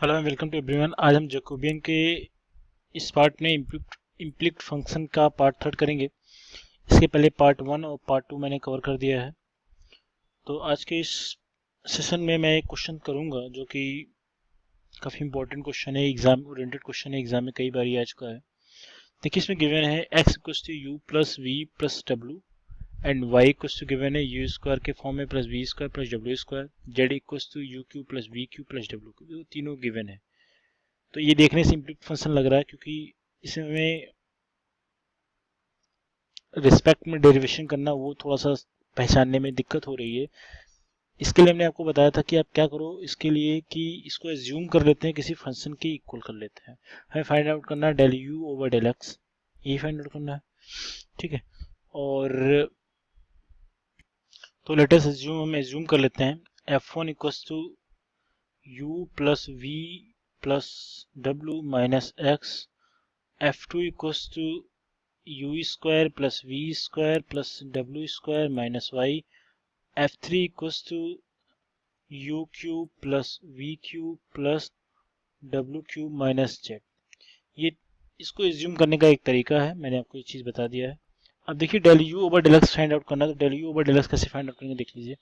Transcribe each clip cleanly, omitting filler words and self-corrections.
Hello and welcome to everyone. आज हम Jacobian के इस पार्ट में इम्प्लिक्ट फंक्शन का पार्ट थर्ड करेंगे। इसके पहले पार्ट वन और पार्ट टू मैंने कवर कर दिया है। तो आज के इस सेशन में मैं एक क्वेश्चन करूंगा जो कि काफ़ी इंपॉर्टेंट क्वेश्चन है, एग्जाम ओरिएंटेड क्वेश्चन है, एग्जाम में कई बार आ चुका है। देखिए इसमें गिवन है x equals to U plus V plus W and y equals to given है यू स्क्वायर के फॉर्म में plus V square plus W square, z equals to U cube plus V cube plus W cube, तीनों given है। तो ये देखने से इम्प्लिक्ट function लग रहा है क्योंकि इसमें रिस्पेक्ट में डेरिवेशन करना वो थोड़ा सा पहचानने में दिक्कत हो रही है। इसके लिए हमने आपको बताया था कि आप क्या करो इसके लिए कि इसको एज्यूम कर लेते हैं, किसी फंक्शन के इक्वल कर लेते हैं। हमें फाइंड आउट करना है del U over del X, यही फाइंड आउट करना है, ठीक है। और तो लेटेस्ट एज्यूम हम एज्यूम कर लेते हैं f1 equals to U plus V plus W minus X, f2 equals to U square plus V square plus W square minus Y, f3 equals to U cube plus V cube plus W cube minus Z. ये इसको assume करने का एक तरीका है, मैंने आपको ये चीज़ बता दिया है। अब देखिए del U over del X find out करना है, तो del U over del X कैसे फाइंड आउट करेंगे देख लीजिए।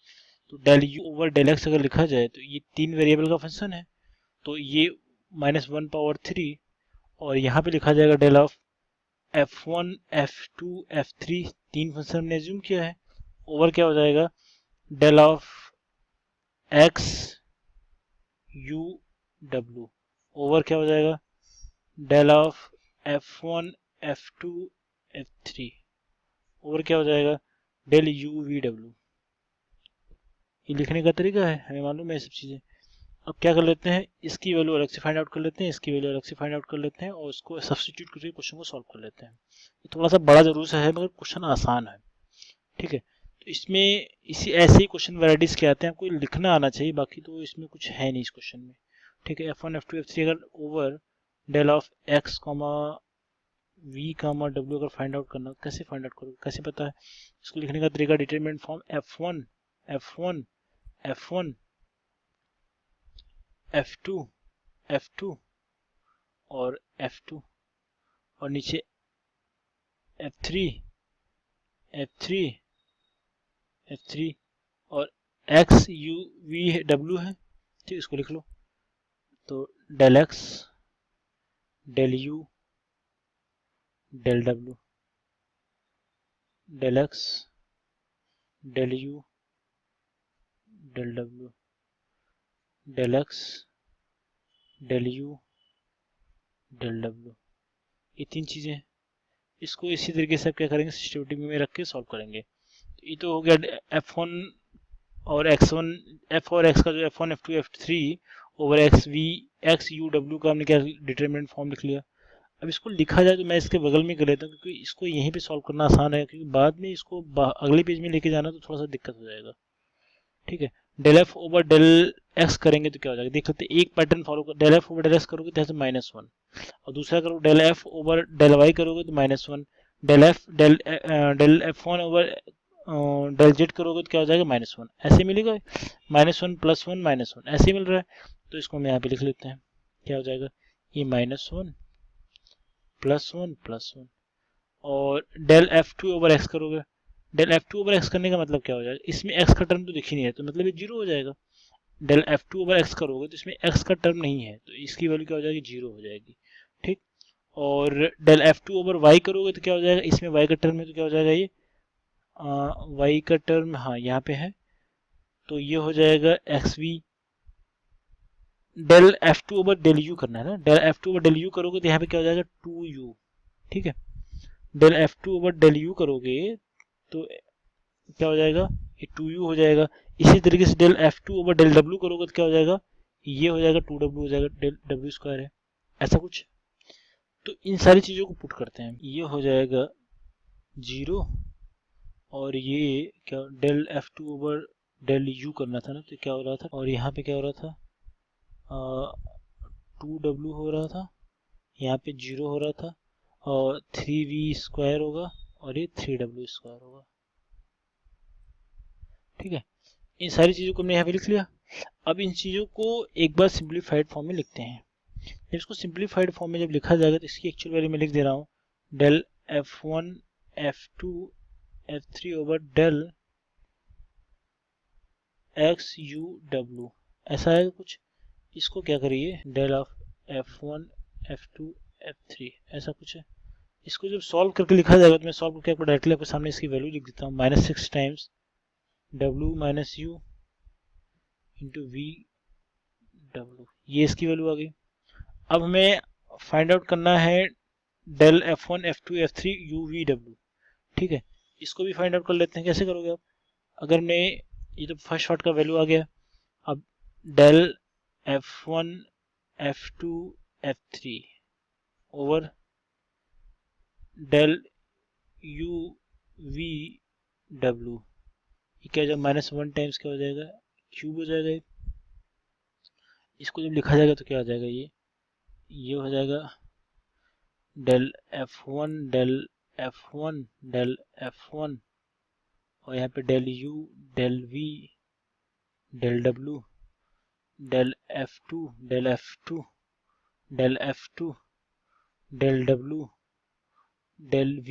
तो del U over del X अगर लिखा जाए तो ये तीन वेरिएबल का फंक्शन है, तो ये -1/3 और यहाँ पे लिखा जाएगा del of f1 f2 f3, तीन फंक्शन हमने एज्यूम किया है। ओवर क्या हो जाएगा del of x u w, over क्या हो जाएगा del of f1 f2 f3, over क्या हो जाएगा डेल u v w। ये लिखने का तरीका है, हमें मालूम है ये सब चीज़ें। अब क्या कर लेते हैं, इसकी वैल्यू अलग से फाइंड आउट कर लेते हैं, इसकी वैल्यू अलग से फाइंड आउट कर लेते हैं और उसको सब्स्टिट्यूट करके क्वेश्चन को सॉल्व कर लेते हैं। ये थोड़ा सा बड़ा जरूर सा है मगर क्वेश्चन आसान है, ठीक है। तो इसमें इसी ऐसे ही क्वेश्चन वैराइटीज के आते हैं, आपको लिखना आना चाहिए, बाकी तो इसमें कुछ है नहीं इस क्वेश्चन में, ठीक है। f1 f2 f3 अगर over del of x comma v comma w अगर फाइंड आउट करना, कैसे फाइंड आउट करोगे, कैसे पता है इसको लिखने का तरीका, determinant form f1 f1 f1 f2 f2 और f2 और नीचे f3 f3 f3 और x u v w है, ठीक, इसको लिख लो। तो del x del u del w, del x del u del w, del x del u del w, ये तीन चीज़ें हैं। इसको इसी तरीके से आप क्या करेंगे, सिस्टमेटिक में रख के सॉल्व करेंगे। तो ये तो हो गया f1 और x1, f और x का जो f1 f2 f3 over x v x u w का हमने क्या डिटरमिनेंट फॉर्म लिख लिया। अब इसको लिखा जाए तो मैं इसके बगल में कर लेता हूँ क्योंकि इसको यहीं पे सॉल्व करना आसान है, क्योंकि बाद में इसको अगले पेज में लेके जाना तो थोड़ा सा दिक्कत हो जाएगा, ठीक है। Del F over del X करेंगे तो क्या हो जाएगा, देख सकते हैं एक पैटर्न फॉलो कर, del F over del X करोगे तो यहाँ से -1 और दूसरा करो del F over del Y करोगे तो -1, del F one over del Z करोगे तो क्या हो जाएगा -1, ऐसे मिलेगा -1 +1 -1 ऐसे मिल रहा है। तो इसको हम यहाँ पे लिख लेते हैं, क्या हो जाएगा ये -1 +1 +1 और डेल f2 ओवर एक्स करोगे, डेल f2 ओवर एक्स करने का मतलब क्या हो जाएगा, इसमें x का टर्म तो दिख ही नहीं है तो मतलब ये जीरो हो जाएगा। डेल f2 ओवर एक्स करोगे तो इसमें x का टर्म नहीं है तो इसकी वैल्यू क्या हो जाएगी, जीरो हो जाएगी, ठीक। और डेल f2 ओवर y करोगे तो क्या हो जाएगा, इसमें y का टर्म है तो क्या हो जाएगा ये y का टर्म, हाँ यहाँ पे है, तो ये हो जाएगा xv। Del f2 over del u करना है ना, del f2 over del u करोगे तो यहाँ पे क्या हो जाएगा 2u, ठीक है। Del f2 over del u करोगे तो क्या हो जाएगा ये 2u हो जाएगा। इसी तरीके से del f2 over del w करोगे तो क्या हो जाएगा, ये हो जाएगा 2w हो जाएगा, डेल w स्क्वायर है, ऐसा कुछ। तो इन सारी चीज़ों को पुट करते हैं, ये हो जाएगा 0 और ये क्या del f2 over del u करना था ना, तो क्या हो रहा था, और यहाँ पे क्या हो रहा था 2w हो रहा था, यहाँ पे 0 हो रहा था और 3v स्क्वायर होगा और ये 3w स्क्वायर होगा, ठीक है। इन सारी चीज़ों को हमने यहाँ पे लिख लिया। अब इन चीज़ों को एक बार सिंप्लीफाइड फॉर्म में लिखते हैं। जब इसको सिंप्लीफाइड फॉर्म में जब लिखा जाएगा तो इसकी एक्चुअल वैल्यू मैं लिख दे रहा हूँ del F1 F2 F3 over del X U W, ऐसा है कुछ। इसको क्या करिए del of F1 F2 F3 ऐसा कुछ है। इसको जब सॉल्व करके लिखा जाएगा तो मैं सॉल्व करके आपको डायरेक्टली आपके सामने इसकी वैल्यू लिख देता हूँ -6 times W minus you into V W, ये इसकी वैल्यू आ गई। अब हमें फाइंड आउट करना है del F1 F2 F3 U V W, ठीक है। इसको भी फाइंड आउट कर लेते हैं। कैसे करोगे आप, अगर मैं ये तो फर्स्ट शॉट का वैल्यू आ गया, अब del F1 F2 F3 over del U V W, ये क्या हो जाएगा -1 टाइम्स क्या हो जाएगा क्यूब हो जाएगा। इसको जब लिखा जाएगा तो क्या हो जाएगा, ये हो जाएगा del F1 del F1 del F1 और यहाँ पे del U del V del W del F2 del F2 del F2 del W del V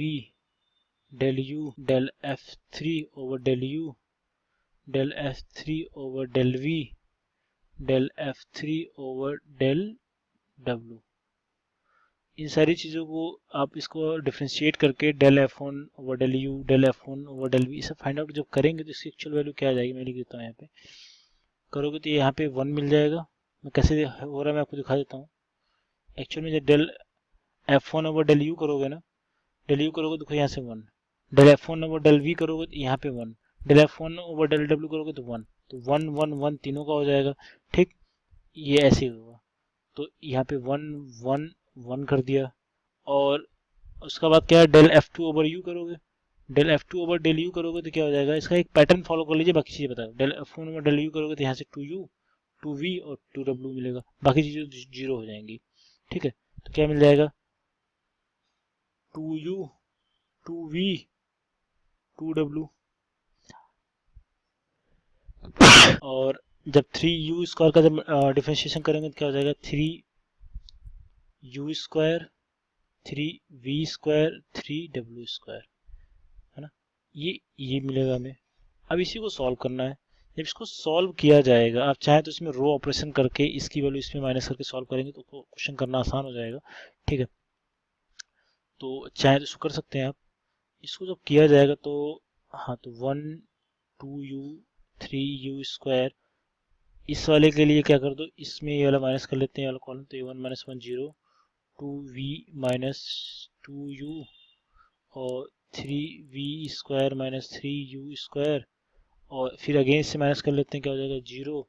del U del F3 over del U del F3 over del V del F3 over del W। इन सारी चीज़ों को आप इसको differentiate करके del F1 over del U del F1 over del V सब find out जब करेंगे तो इसकी एक्चुअल वैल्यू क्या आ जाएगी, मैं लिख देता हूँ यहाँ पे। करोगे तो यहाँ पे 1 मिल जाएगा। मैं कैसे हो रहा है मैं आपको दिखा देता हूँ। एक्चुअल में जब del F1 over del U करोगे ना, डेल U करोगे तो यहाँ से 1, del F1 over del V करोगे तो यहाँ पे 1, del F1 over del W करोगे तो 1, तो 1 1 1 तीनों का हो जाएगा, ठीक। ये ऐसे होगा, तो यहाँ पे 1 1 1 कर दिया। और उसके बाद क्या है डेल F2 ओवर U करोगे, del F2 over del U करोगे तो क्या हो जाएगा, इसका एक पैटर्न फॉलो कर लीजिए, बाकी चीज़ें बता। Del F1 over del U करोगे तो यहाँ से 2U 2V और 2W मिलेगा, बाकी चीज़ें जीरो हो जाएंगी, ठीक है। तो क्या मिल जाएगा 2U 2V 2W, और जब 3U स्क्वायर का जब डिफरेंशिएशन करेंगे तो क्या हो जाएगा 3U square 3V square 3W square, है ना। ये मिलेगा हमें। अब इसी को सॉल्व करना है। जब इसको सॉल्व किया जाएगा, आप चाहे तो इसमें रो ऑपरेशन करके इसकी वैल्यू इसमें माइनस करके सॉल्व करेंगे तो क्वेश्चन करना आसान हो जाएगा, ठीक है। तो चाहे तो इसको कर सकते हैं आप। इसको जब किया जाएगा तो हाँ, तो 1 2U 3U स्क्वायर, इस वाले के लिए क्या कर दो, इसमें ये वाला माइनस कर लेते हैं, ये वाला कॉलम, तो ये 1 - 1 0 2V माइनस 2U और 3V square minus 3U square, और फिर अगेन से माइनस कर लेते हैं, क्या हो जाएगा 0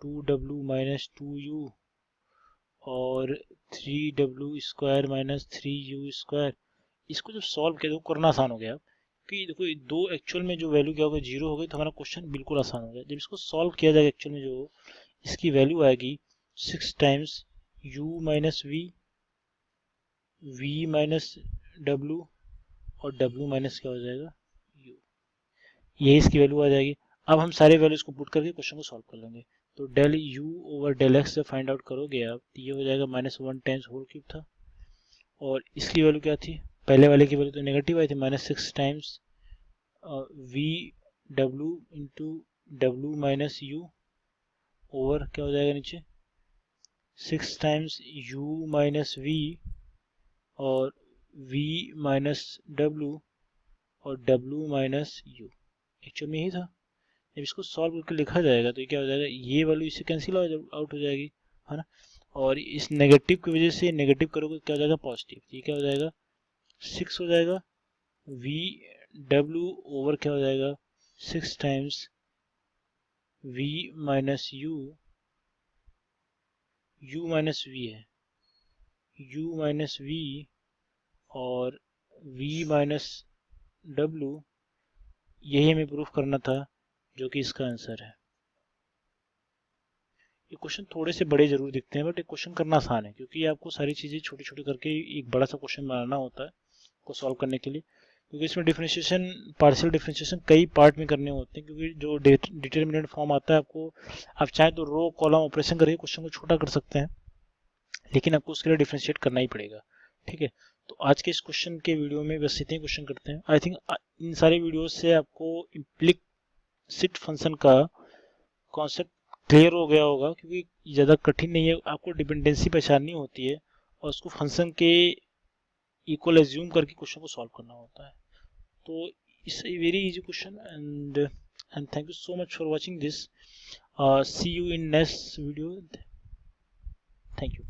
2W माइनस 2U और 3W square minus 3U square. इसको जब सॉल्व किया तो करना आसान हो गया, कि देखो दो एक्चुअल में जो वैल्यू क्या हो गई 0 हो गई, तो हमारा क्वेश्चन बिल्कुल आसान हो गया। जब इसको सॉल्व किया जाएगा एक्चुअल में जो इसकी वैल्यू आएगी 6 times U minus V minus W और W माइनस क्या हो जाएगा U, यही इसकी वैल्यू आ जाएगी। अब हम सारे वैल्यूज को पुट करके क्वेश्चन को सॉल्व कर लेंगे। तो del U over del X जब फाइंड आउट करोगे आप, तो ये हो जाएगा -1 टाइम्स होल क्यूब था, और इसकी वैल्यू क्या थी, पहले वाले की वैल्यू तो नेगेटिव आई थी -6 times V W into W minus U over क्या हो जाएगा नीचे 6 टाइम्स U माइनस V और V माइनस W और W माइनस U, एक्चुअल में यही था। जब इसको सॉल्व करके लिखा जाएगा तो क्या हो जाएगा, ये वैल्यू इससे कैंसिल आउट हो जाएगी, है ना। और इस नेगेटिव की वजह से नेगेटिव करोगे तो क्या हो जाएगा पॉजिटिव, ये क्या हो जाएगा 6 हो जाएगा V W ओवर क्या हो जाएगा 6 times V minus U minus V है U माइनस V और V माइनस W, यही हमें प्रूफ करना था, जो कि इसका आंसर है। ये क्वेश्चन थोड़े से बड़े जरूर दिखते हैं, बट ये क्वेश्चन करना आसान है, क्योंकि आपको सारी चीज़ें छोटी छोटी करके एक बड़ा सा क्वेश्चन बनाना होता है को सॉल्व करने के लिए। क्योंकि इसमें डिफरेंशिएशन, पार्शियल डिफरेंशिएशन कई पार्ट में करने होते हैं, क्योंकि जो डिटर्मिनेंट फॉर्म आता है आपको, आप चाहे तो रो कॉलम ऑपरेशन करके क्वेश्चन को छोटा कर सकते हैं, लेकिन आपको उसके लिए डिफरेंशिएट करना ही पड़ेगा। ठीक है, तो आज के इस क्वेश्चन के वीडियो में बस इतने क्वेश्चन करते हैं। आई थिंक इन सारे वीडियो से आपको इम्प्लिसिट फंक्शन का कॉन्सेप्ट क्लियर हो गया होगा, क्योंकि ज़्यादा कठिन नहीं है, आपको डिपेंडेंसी पहचाननी होती है और उसको फंक्शन के इक्वल एज्यूम करके क्वेश्चन को सॉल्व करना होता है। तो it's a very easy question, and thank you so much for watching this. See you in next video. Thank you.